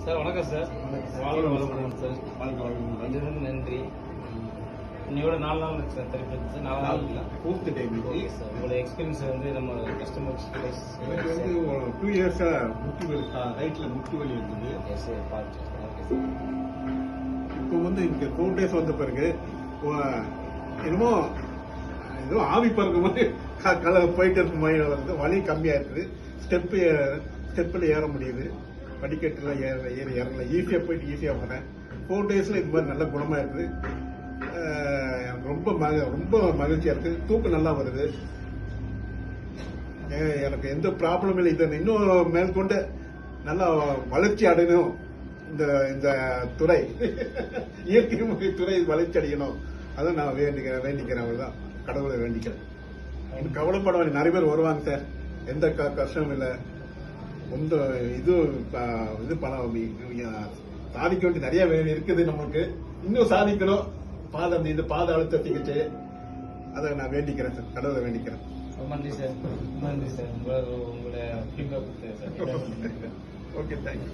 Sir வணக்கம் sir. வாழ்க வளமுடன் சார். வாழ்க வளமுடன். நன்றி. இன்னையோட 4 நாள் இருக்கு சார். திருப்பி 4 நாள் இல்லை, 4th day ஓகே சார். உங்களோட எக்ஸ்பீரியன்ஸ் வந்து நம்ம கஸ்டமர்ஸ் எனக்கு வந்து 2 இயர்ஸா முட்டி வலி, ரைட்ல முட்டி வலி இருந்தது. எஸ் சார், பார்த்து ஓகே சார். இப்போ வந்து இங்க 4 days வந்த பிறகு என்னமோ ஏதோ ஆவி பறக்க மாதிரி போயிட்டு இருக்கும் மாதிரி வந்து வலி கம்மியா இருக்குது. ஸ்டெப்பில் ஏற முடியுது, படிக்கட்டுல ஏறல, ஈஸியா போயிட்டு ஈஸியா வரேன். 4 daysல இது மாதிரி நல்ல குணமா இருக்குது. ரொம்ப மகிழ்ச்சியா இருக்கு. தூக்கம் நல்லா வருது. எனக்கு எந்த ப்ராப்ளம் இல்லை. இதை இன்னும் மேற்கொண்டு நல்லா வளர்ச்சி அடையணும். இந்த துறை இயற்கை முறை துறை வளர்ச்சி அடையணும். அதை நான் வேண்டிக்கிறேன். அவ்வளவுதான், கடவுளை வேண்டிக்கிறேன். கவலைப்பட வேண்டிய நிறைய பேர் வருவாங்க சார். எந்த கஷ்டமும் இல்லை. ரொம்ப இது சாதிக்க வேண்டிய நிறைய இருக்குது நமக்கு. இன்னும் சாதிக்கணும். இந்த பாத அழுத்த சிகிச்சை அதை நான் வேண்டிக்கிறேன் சார், கடவுளை வேண்டிக்கிறேன். நன்றி சார். நன்றி சார். உங்களை ஃபீட்பேக் கொடுத்தேன் சார். Okay, thank you.